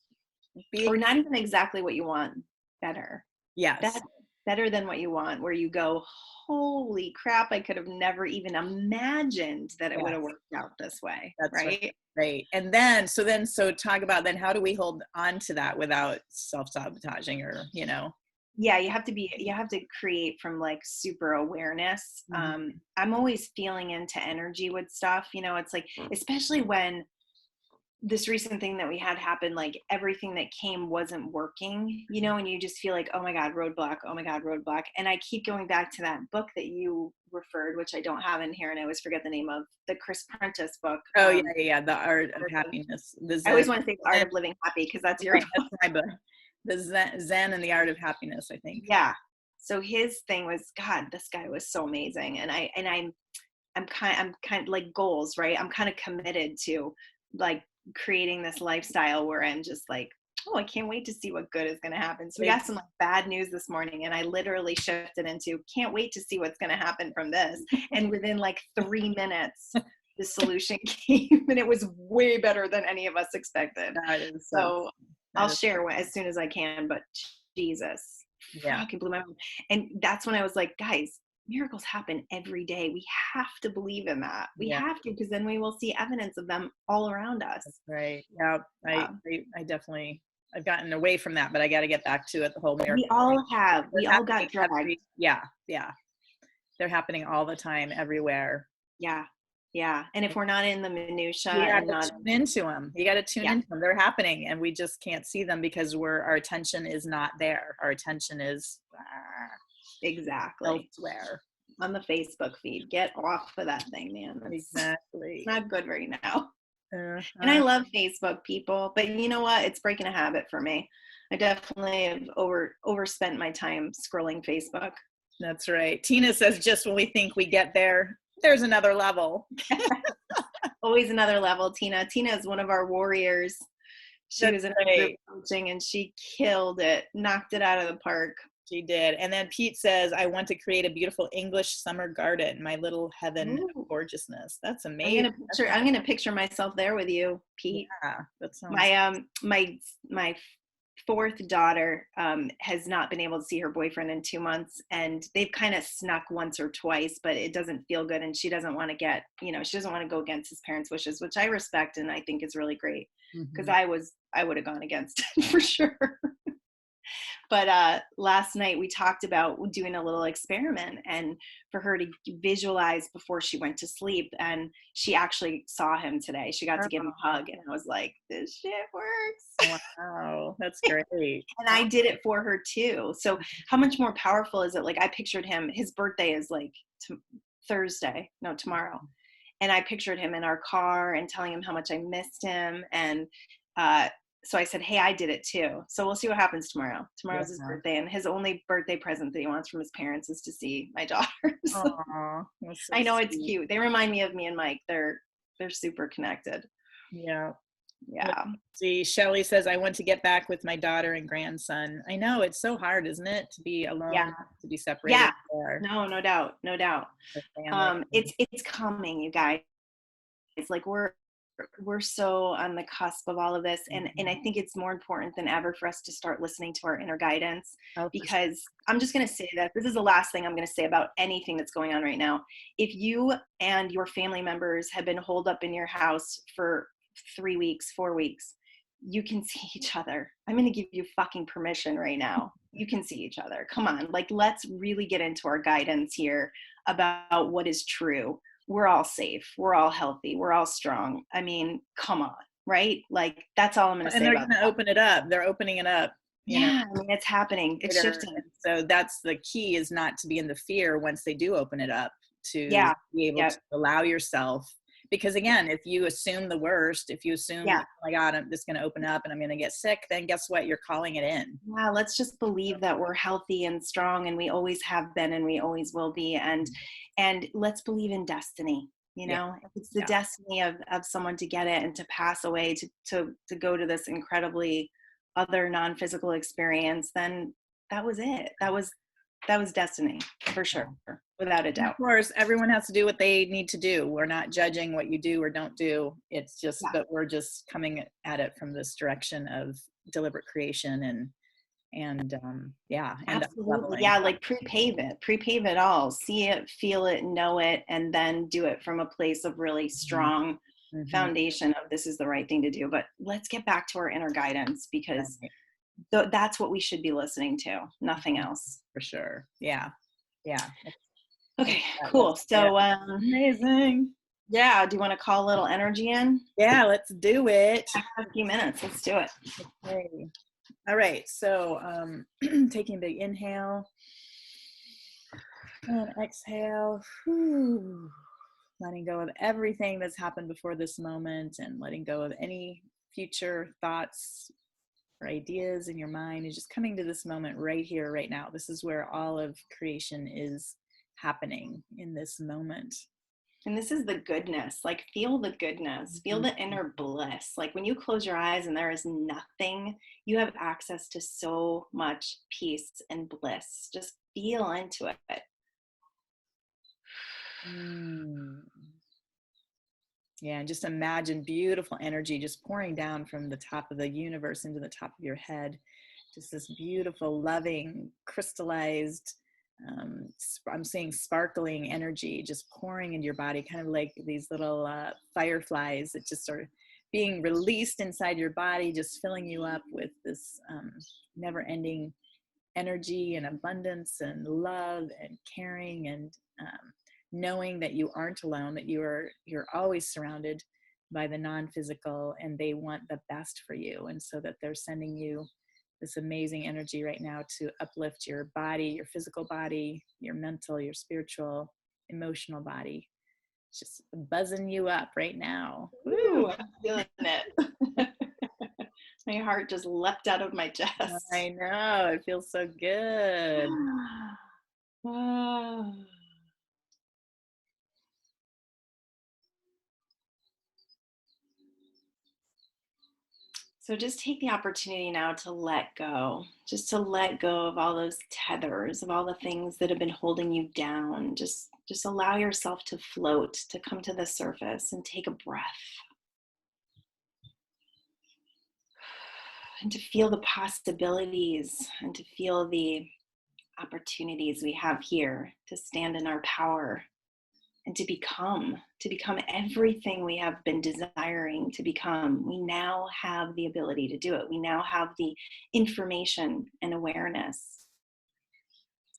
Or
be,
not even exactly what you want. Better.
yes,
Better than what you want, where you go, holy crap, I could have never even imagined that it would have
yes,
worked out this way,
that's right.
right?
Right. And so talk about then how do we hold on to that without self-sabotaging or.
Yeah, you have to create from like super awareness.
Mhm.
I'm always feeling into energy with stuff, it's like, especially when this recent thing that we had happen, like everything that came wasn't working, and you just feel like, oh my God, roadblock, oh my God, roadblock. And I keep going back to that book that you referred, which I don't have in here, and I always forget the name of, the Chris Prentice book.
Oh yeah, yeah, yeah. The art of happiness. The
I
Zen.
always want to say The Art
Zen
of Living Happy, because that's your
yeah, that's my book. The Zen and the Art of Happiness, I think.
yeah. So his thing was, God, this guy was so amazing. And I'm kind of like goals, right? I'm kind of committed to like creating this lifestyle where I'm just like, oh, I can't wait to see what good is going to happen. So we got some like bad news this morning, and I literally shifted into can't wait to see what's going to happen from this. And within like 3 minutes, the solution came, and it was way better than any of us expected. So I'll share as soon as I can, but Jesus, fucking blew my mind. And that's when I was like, guys, miracles happen every day. We have to believe in that. We have to, because then we will see evidence of them all around us.
That's right. Yeah. I definitely, I've gotten away from that, but I got to get back to it. The whole miracle.
We all have. We all got dragged.
Yeah. They're happening all the time, everywhere.
Yeah. And if we're not in the minutia,
you got to tune into them. You got to tune into them. They're happening, and we just can't see them because our attention is not there. Our attention is
exactly
elsewhere
on the Facebook feed. Get off of that thing, man.
Exactly.
It's not good right now. And I love Facebook, people, but you know what? It's breaking a habit for me. I definitely have overspent my time scrolling Facebook.
That's right. Tina says, just when we think we get there, there's another level.
Always another level, Tina. Tina is one of our warriors. She was in a group coaching, and she killed it, knocked it out of the park.
She did. And then Pete says, I want to create a beautiful English summer garden, my little heaven of gorgeousness. That's amazing.
I'm going to picture myself there with you, Pete.
Yeah, that sounds
my fourth daughter has not been able to see her boyfriend in 2 months, and they've kind of snuck once or twice, but it doesn't feel good, and she doesn't want to she doesn't want to go against his parents' wishes, which I respect and I think is really great, because I would have gone against it for sure. But last night we talked about doing a little experiment, and for her to visualize before she went to sleep. And she actually saw him today. She got to give him a hug, and I was like, this shit works.
Wow, that's great.
And I did it for her too. So how much more powerful is it? Like, I pictured him, his birthday is like tomorrow. And I pictured him in our car and telling him how much I missed him. And so I said, hey, I did it too. So we'll see what happens tomorrow. Tomorrow's his birthday, and his only birthday present that he wants from his parents is to see my daughters.
Aww, so
I know, it's cute. They remind me of me and Mike. They're super connected.
Yeah.
Let's
see, Shelly says, I want to get back with my daughter and grandson. I know, it's so hard, isn't it, to be alone, to be separated?
Yeah. No doubt. It's coming, you guys. It's like we're so on the cusp of all of this, and I think it's more important than ever for us to start listening to our inner guidance, because I'm just going to say that this is the last thing I'm going to say about anything that's going on right now. If you and your family members have been holed up in your house for 3 weeks, 4 weeks, you can see each other. I'm going to give you fucking permission right now. You can see each other. Come on, like, let's really get into our guidance here about what is true. We're all safe. We're all healthy. We're all strong. I mean, come on, right? Like, that's all I'm going to say.
And they're going to open it up. They're opening it up.
I mean, it's happening. It's shifting.
So that's the key, is not to be in the fear once they do open it up, to be able to allow yourself. Because again, if you assume the worst, if you assume, oh my God, I'm just going to open up and I'm going to get sick, then guess what? You're calling it in.
Yeah, let's just believe that we're healthy and strong, and we always have been, and we always will be. And let's believe in destiny. You know, if it's the destiny of someone to get it and to pass away, to go to this incredibly other non-physical experience, then that was it. That was destiny, for sure, without a doubt.
Of course, everyone has to do what they need to do. We're not judging what you do or don't do. It's just that we're just coming at it from this direction of deliberate creation and
absolutely, like prepave it all, see it, feel it, know it, and then do it from a place of really strong foundation of this is the right thing to do. But let's get back to our inner guidance, because that's what we should be listening to, nothing else.
For sure.
Okay, cool. So
amazing.
Do you want to call a little energy in?
Let's do it.
A few minutes. Let's do it.
Okay. All right. So taking a big inhale and exhale. Whew. Letting go of everything that's happened before this moment, and letting go of any future thoughts or ideas in your mind, is just coming to this moment right here, right now. This is where all of creation is happening, in this moment.
And this is the goodness, like feel the goodness, feel the inner bliss. Like when you close your eyes and there is nothing, you have access to so much peace and bliss. Just feel into it.
Mm. Yeah, and just imagine beautiful energy just pouring down from the top of the universe into the top of your head. Just this beautiful, loving, crystallized, I'm seeing sparkling energy just pouring into your body, kind of like these little fireflies that just are being released inside your body, just filling you up with this never-ending energy and abundance and love and caring, and knowing that you aren't alone, that you're always surrounded by the non-physical, and they want the best for you, and so that they're sending you this amazing energy right now to uplift your body, your physical body, your mental, your spiritual, emotional body. It's just buzzing you up right now.
Ooh, I'm feeling it. My heart just leapt out of my chest.
I know, it feels so good.
So just take the opportunity now to let go, just to let go of all those tethers, of all the things that have been holding you down. Just allow yourself to float, to come to the surface and take a breath. And to feel the possibilities and to feel the opportunities we have here to stand in our power and to become everything we have been desiring to become. We now have the ability to do it. We now have the information and awareness.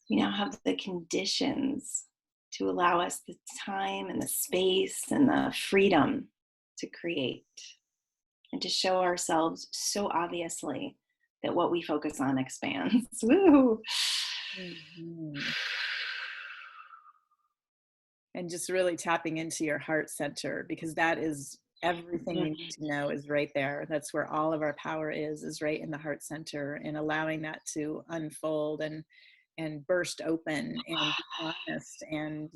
We now have the conditions to allow us the time and the space and the freedom to create and to show ourselves so obviously that what we focus on expands. Woo!
Mm-hmm. And just really tapping into your heart center, because that is everything you need to know is right there. That's where all of our power is right in the heart center, and allowing that to unfold and burst open and be honest and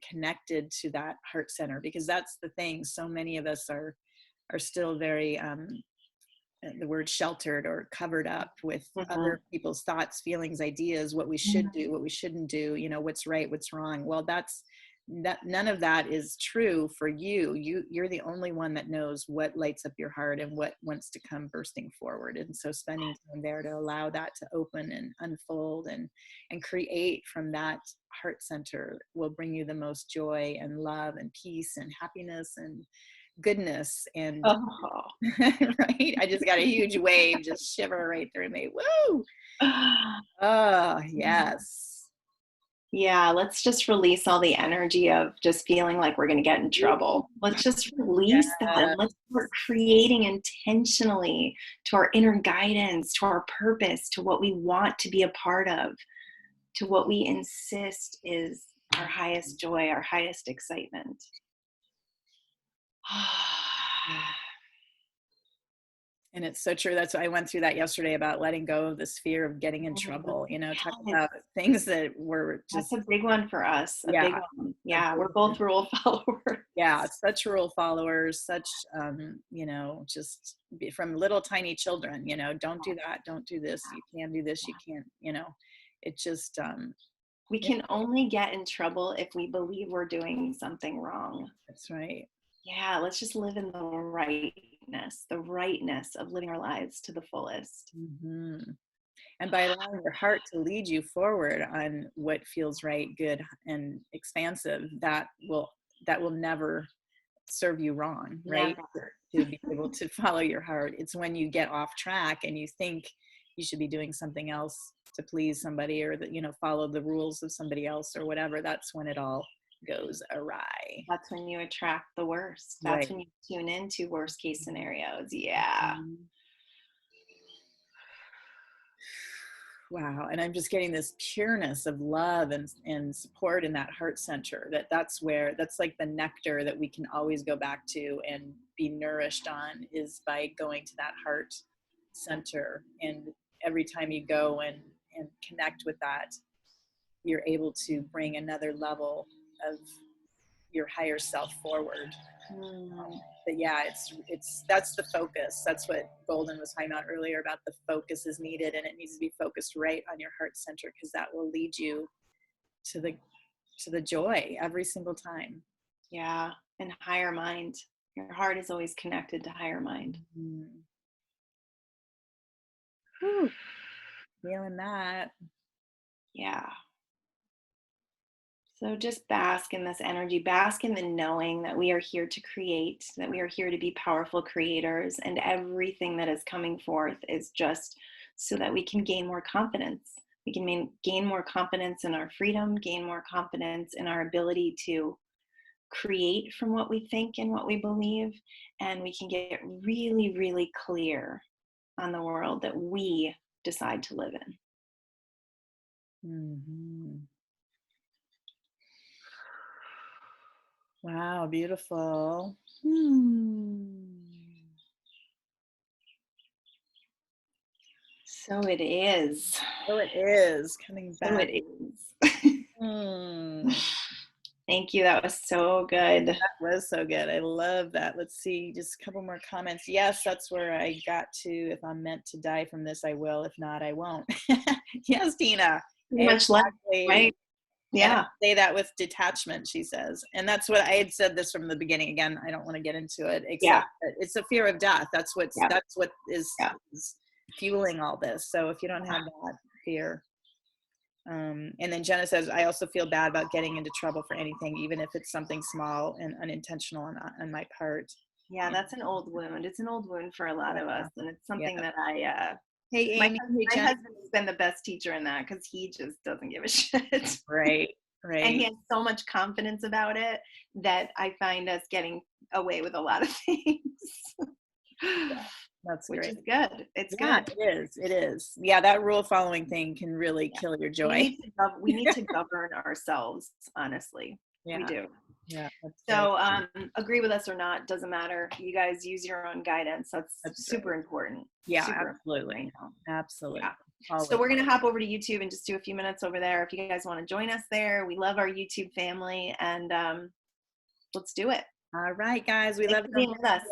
connected to that heart center, because that's the thing. So many of us are still very the word sheltered or covered up with other people's thoughts, feelings, ideas, what we should do, what we shouldn't do, what's right, what's wrong. Well, none of that is true for you. You're the only one that knows what lights up your heart and what wants to come bursting forward. And so spending time there to allow that to open and unfold and create from that heart center will bring you the most joy and love and peace and happiness and goodness. And right, I just got a huge wave just shiver right through me. Woo! Oh yes.
Yeah, let's just release all the energy of just feeling like we're going to get in trouble. Let's just release that, and let's start creating intentionally to our inner guidance, to our purpose, to what we want to be a part of, to what we insist is our highest joy, our highest excitement.
And it's so true. That's why I went through that yesterday about letting go of this fear of getting in trouble, talking about things that were just.
That's a big one for us.
Big
one. Yeah, we're both rule followers.
Yeah, such rule followers, such, just from little tiny children, don't do that, don't do this, you can't do this, you can't, it just.
We can only get in trouble if we believe we're doing something wrong.
That's right.
Yeah, let's just live in the rightness of living our lives to the fullest.
Mm-hmm. And by allowing your heart to lead you forward on what feels right, good, and expansive, that will never serve you wrong, right?
Never.
To be able to follow your heart. It's when you get off track and you think you should be doing something else to please somebody, or that, follow the rules of somebody else or whatever, that's when it all goes awry.
That's when you attract the worst. That's when you tune into worst case scenarios. Yeah.
Wow. And I'm just getting this pureness of love and support in that heart center, that's like the nectar that we can always go back to and be nourished on, is by going to that heart center. And every time you go and connect with that, you're able to bring another level of your higher self forward.
Mm.
But yeah, that's the focus. That's what Goldyn was talking about earlier, about the focus is needed, and it needs to be focused right on your heart center, because that will lead you to the joy every single time.
Yeah, and higher mind. Your heart is always connected to higher mind.
Whew. Feeling that.
Yeah. So just bask in this energy, bask in the knowing that we are here to create, that we are here to be powerful creators, and everything that is coming forth is just so that we can gain more confidence. We can gain more confidence in our freedom, gain more confidence in our ability to create from what we think and what we believe, and we can get really, really clear on the world that we decide to live in.
Mm-hmm. Wow, beautiful.
So it is.
So it is coming back.
So it is. Thank you. That was so good.
That was so good. I love that. Let's see, just a couple more comments. Yes, that's where I got to. If I'm meant to die from this, I will. If not, I won't. Yes, Tina.
Much less, right? Yeah.
Say that with detachment, she says. And that's what I had said this from the beginning. Again, I don't want to get into it, except that it's a fear of death. That's what is fueling all this. So if you don't have that fear. And then Jenna says, I also feel bad about getting into trouble for anything, even if it's something small and unintentional on my part.
Yeah, that's an old wound. It's an old wound for a lot of us. And it's something that
hey, Amy,
my husband has been the best teacher in that, because he just doesn't give a shit.
Right.
And he has so much confidence about it that I find us getting away with a lot of things.
That's
which
great.
is good. It's
good. It is. Yeah, that rule following thing can really kill your joy.
We need to govern ourselves, honestly. We do.
Yeah.
So agree with us or not, doesn't matter. You guys use your own guidance. That's super important.
Yeah,
super
absolutely.
important.
Absolutely.
Yeah. So we're going to hop over to YouTube and just do a few minutes over there. If you guys want to join us there, we love our YouTube family, and let's do it.
All right, guys. We love
being with us.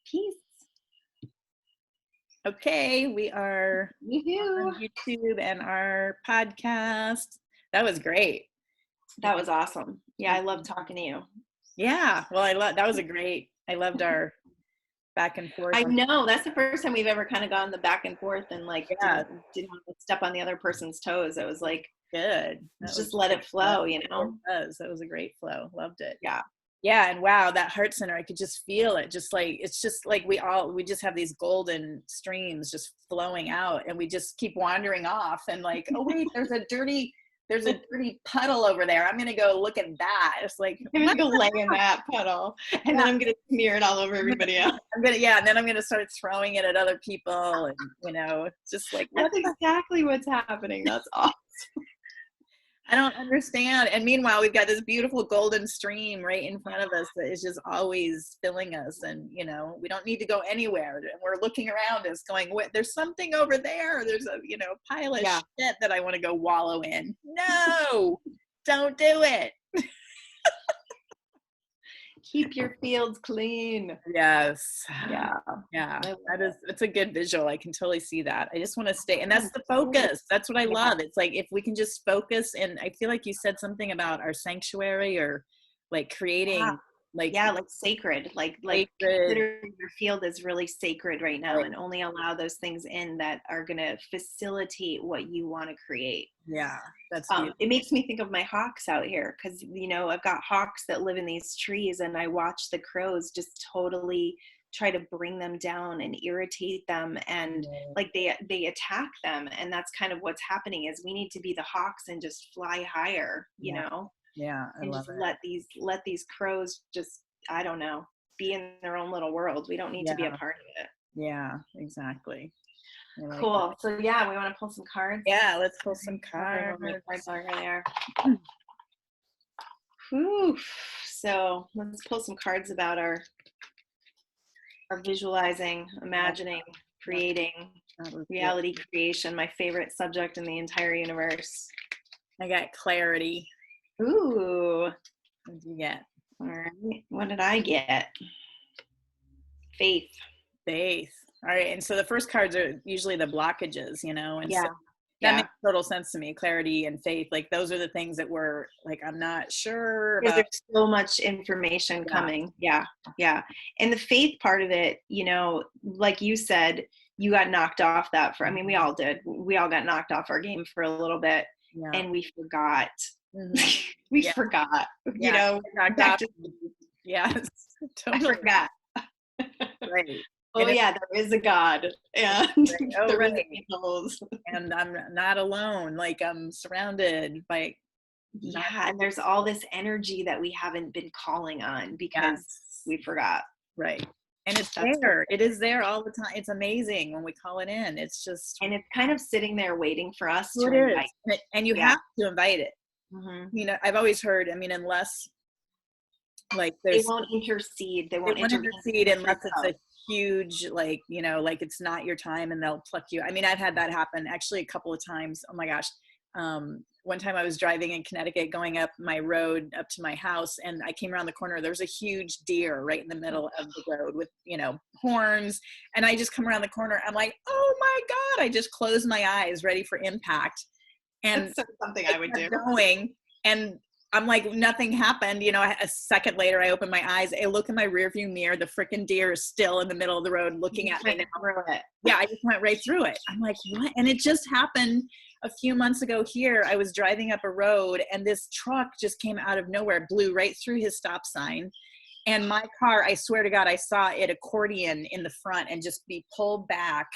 Peace.
Okay, we are on YouTube and our podcast. That was great.
That was awesome. Yeah, I love talking to you.
Yeah, well, that was I loved our back and forth.
I know, that's the first time we've ever kind of gone the back and forth and didn't want to step on the other person's toes. It was
good.
Just let it flow, you know?
It was a great flow. Loved it.
Yeah.
Yeah, and wow, that heart center, I could just feel it. It's just like we just have these golden streams just flowing out, and we just keep wandering off, and oh wait, there's a dirty puddle over there. I'm gonna go look at that. It's I'm
gonna go lay in that puddle, and then I'm gonna smear it all over everybody else.
And then I'm gonna start throwing it at other people, and just
that's exactly what's happening. That's awesome.
I don't understand. And meanwhile, we've got this beautiful golden stream right in front of us that is just always filling us. And, we don't need to go anywhere. And we're looking around us going, there's something over there. There's a, pile of shit that I want to go wallow in. No, don't do it.
Keep your fields clean.
Yes.
Yeah.
It's a good visual. I can totally see that. I just want to stay. And that's the focus. That's what I love. It's if we can just focus, and I feel like you said something about our sanctuary, or creating
sacred, consider your field is really sacred right now, and only allow those things in that are going to facilitate what you want to create.
Yeah, that's
it makes me think of my hawks out here, because I've got hawks that live in these trees, and I watch the crows just totally try to bring them down and irritate them, and they attack them, and that's kind of what's happening. Is we need to be the hawks and just fly higher, you know.
Yeah,
and just let these crows just, I don't know, be in their own little world. We don't need to be a part of it.
Yeah, exactly.
Cool. So we want to pull some cards.
Yeah, let's pull some cards.
Cards over there. Whew. So let's pull some cards about our visualizing, imagining, creating, reality creation. My favorite subject in the entire universe.
I got clarity.
Ooh.
What did you get?
All right. What did I get? Faith.
Faith. All right. And so the first cards are usually the blockages, and
Yeah.
so that makes total sense to me. Clarity and faith. Like those are the things that we're like, I'm not sure
Because
about.
there's so much information coming. Yeah. Yeah. And the faith part of it, like you said, you got knocked off that I mean, we all did. We all got knocked off our game for a little bit, and we forgot.
Mm-hmm.
We forgot,
back to, yes, totally.
I forgot.
Right.
Oh yeah, there is a God, and there is angels,
and I'm not alone. Like I'm surrounded by.
Yeah, and there's all this energy that we haven't been calling on because we forgot.
Right. And it's there. It is there all the time. It's amazing when we call it in. It's just.
And it's kind of sitting there waiting for us to invite.
And you have to invite it. Mm-hmm. I've always heard, unless like
they won't intercede. They won't intercede
unless it's a huge, like it's not your time and they'll pluck you. I've had that happen actually a couple of times. Oh my gosh. One time I was driving in Connecticut going up my road up to my house, and I came around the corner. There was a huge deer right in the middle of the road with, horns. And I just come around the corner. I'm like, oh my God, I just closed my eyes ready for impact. And
that's something I would do.
Going, and I'm like, nothing happened. A second later, I open my eyes. I look in my rearview mirror. The freaking deer is still in the middle of the road looking at me. Yeah, I just went right through it. I'm like, what? And it just happened a few months ago here. I was driving up a road, and this truck just came out of nowhere, blew right through his stop sign. And my car, I swear to God, I saw it accordion in the front and just be pulled back.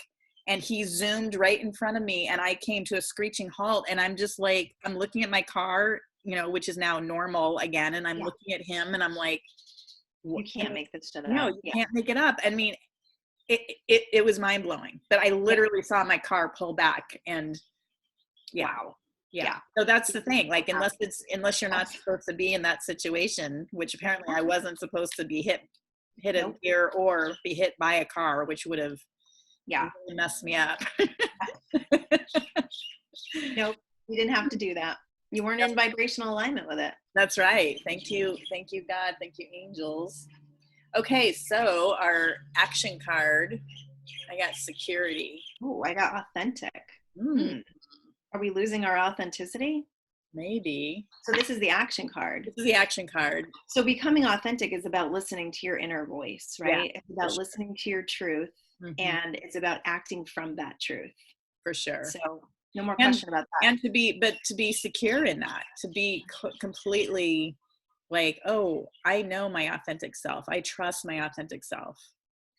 And he zoomed right in front of me, and I came to a screeching halt. And I'm just like, I'm looking at my car, which is now normal again. And I'm looking at him, and I'm like,
you can't make this shit up.
No, you can't make it up. It was mind blowing, but I literally saw my car pull back, and wow. Yeah. So that's the thing. Like, unless you're not supposed to be in that situation, which apparently I wasn't supposed to be hit a deer or be hit by a car, which would have really messed me up.
Nope. You didn't have to do that. You weren't in vibrational alignment with it.
That's right. Thank you. Thank you, God. Thank you, angels. Okay. So our action card, I got security.
Oh, I got authentic. Are we losing our authenticity?
Maybe.
So this is the action card.
This is the action card.
So becoming authentic is about listening to your inner voice, right? It's about listening to your truth, and it's about acting from that truth.
For sure.
So no more question about that.
And to be secure in that, to be completely like, oh, I know my authentic self. I trust my authentic self.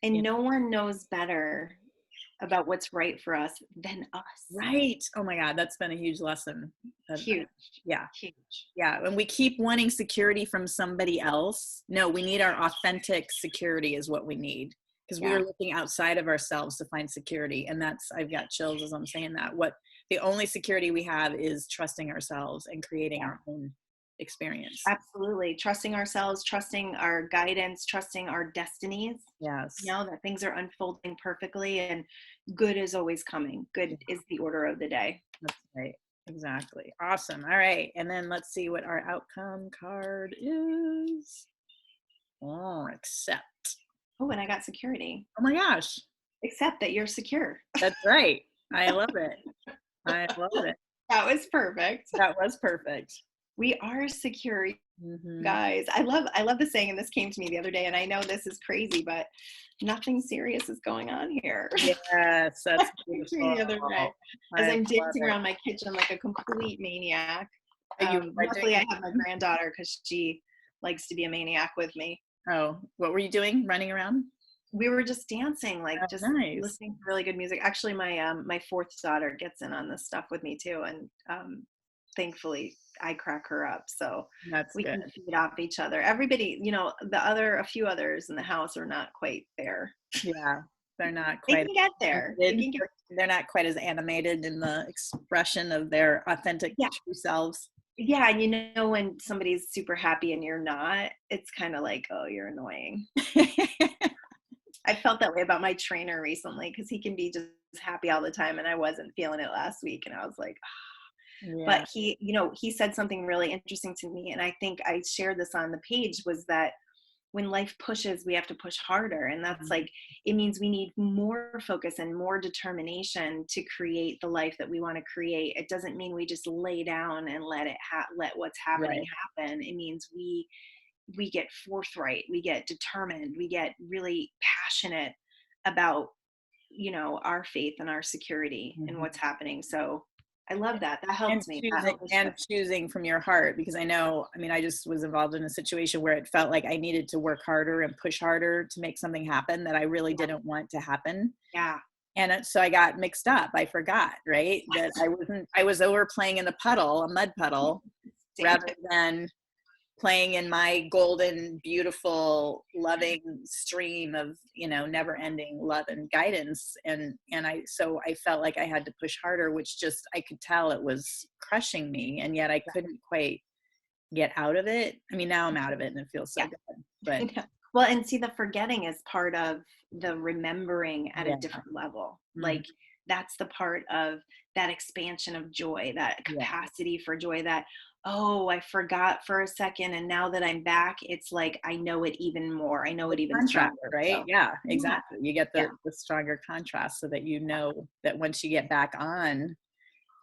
And no one knows better about what's right for us than us.
Right. Oh my God. That's been a huge lesson.
Huge.
Yeah.
Huge.
Yeah. And we keep wanting security from somebody else. No, we need our authentic security is what we need. Because we are looking outside of ourselves to find security. And I've got chills as I'm saying that. The only security we have is trusting ourselves and creating our own experience.
Absolutely. Trusting ourselves, trusting our guidance, trusting our destinies.
Yes.
That things are unfolding perfectly, and good is always coming. Good is the order of the day.
That's right. Exactly. Awesome. All right. And then let's see what our outcome card is. Oh, accept.
Oh, and I got security.
Oh my gosh.
Accept that you're secure.
That's right. I love it. I love it.
That was perfect.
That was perfect.
We are secure, guys. I love the saying, and this came to me the other day, and I know this is crazy, but nothing serious is going on here.
Yes, that's beautiful.
The other day, as I'm dancing around my kitchen like a complete maniac. Luckily, I have my granddaughter because she likes to be a maniac with me.
Oh, what were you doing? Running around?
We were just dancing, like
nice.
Listening to really good music. Actually, my fourth daughter gets in on this stuff with me too, and thankfully I crack her up, so we can feed off each other. Everybody, a few others in the house are not quite there.
Yeah, they're not quite.
They can get there.
They're not quite as animated in the expression of their authentic true selves.
Yeah, and when somebody's super happy and you're not, it's kind of like, oh, you're annoying. I felt that way about my trainer recently because he can be just happy all the time, and I wasn't feeling it last week, and I was like,
Yeah.
But he said something really interesting to me, and I think I shared this on the page, was that when life pushes, we have to push harder. And that's like, it means we need more focus and more determination to create the life that we want to create. It doesn't mean we just lay down and let what's happening
Right.
happen. It means we get forthright, we get determined, we get really passionate about, our faith and our security and
Mhm.
what's happening. So I love that. That
And
helps me. That
choosing
helped me
and
shift.
choosing from your heart, because I mean, I just was involved in a situation where it felt like I needed to work harder and push harder to make something happen that I really
Yeah.
didn't want to happen.
Yeah.
And so I got mixed up. I forgot, right? That I was over playing in the puddle, a mud puddle,
Damn
rather
it.
than playing in my golden, beautiful, loving stream of, never ending love and guidance. So I felt like I had to push harder, which just, I could tell it was crushing me. And yet I couldn't quite get out of it. I mean, now I'm out of it and it feels so
Yeah.
good, but
Yeah. Well, and see, the forgetting is part of the remembering at a
yeah.
different level.
Mhm.
Like, that's the part of that expansion of joy, that
Yeah.
capacity for joy, that, oh, I forgot for a second. And now that I'm back, it's like, I know it even more. I know it even
Contrast,
stronger.
right?
So,
Yeah,
yeah.
exactly. You get
Yeah.
the stronger contrast so that that once you get back on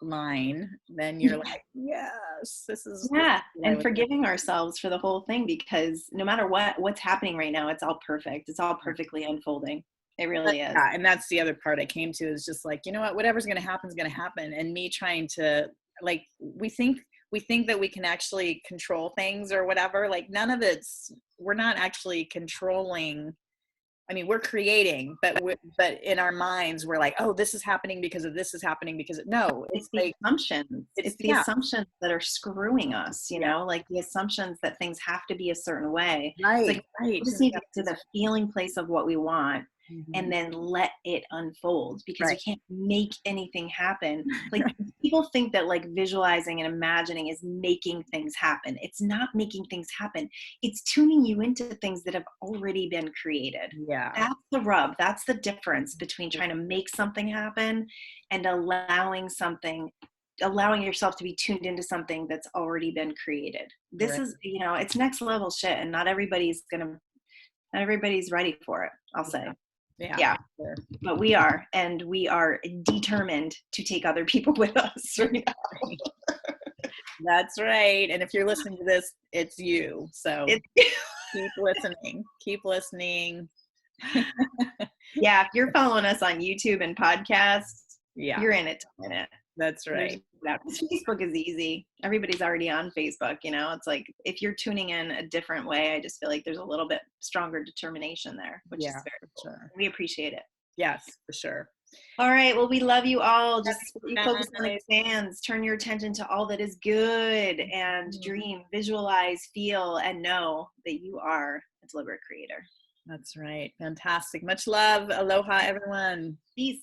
line, then you're like, yes, this is
Yeah.
what I
And
was.
forgiving ourselves for the whole thing, because no matter what's happening right now, it's all perfect. It's all perfectly unfolding. It really is.
Yeah, and that's the other part I came to, is just like, you know what, whatever's going to happen is going to happen. And me trying to, like, we think that we can actually control things or whatever. Like, none of we're not actually controlling. I mean, we're creating, but in our minds, we're like, oh, this is happening because of this is happening because no,
It's
it's
the
like,
assumptions.
it's
It's the
yeah,
assumptions that are screwing us,
yeah,
like the assumptions that things have to be a certain way. It's
right,
like,
right.
we just need to get to the feeling place of what we want and
Mhm.
then let it unfold, because
Right.
you can't make anything happen. Like, people think that like visualizing and imagining is making things happen. It's not making things happen. It's tuning you into things that have already been created.
Yeah.
That's the rub. That's the difference between trying to make something happen and allowing yourself to be tuned into something that's already been created. This
Right.
is, it's next level shit, and not everybody's ready for it, I'll say.
Yeah.
Yeah,
Sure.
but we are, and we are determined to take other people with us right now.
That's right. And if you're listening to this, it's you. So
It's,
keep listening. Keep listening.
yeah, if you're following us on YouTube and podcasts,
Yeah,
you're in it to win it.
that's
There's
right.
Facebook is easy. Everybody's already on Facebook. It's like, if you're tuning in a different way, I just feel like there's a little bit stronger determination there, which is
Yeah,
very
for
cool.
sure.
We appreciate it.
Yes, for sure.
All right. Well, we love you all. Just you focus on
Bye.
expands, turn your attention to all that is good, and dream, visualize, feel, and know that you are a deliberate creator.
That's right. Fantastic. Much love. Aloha, everyone.
Peace.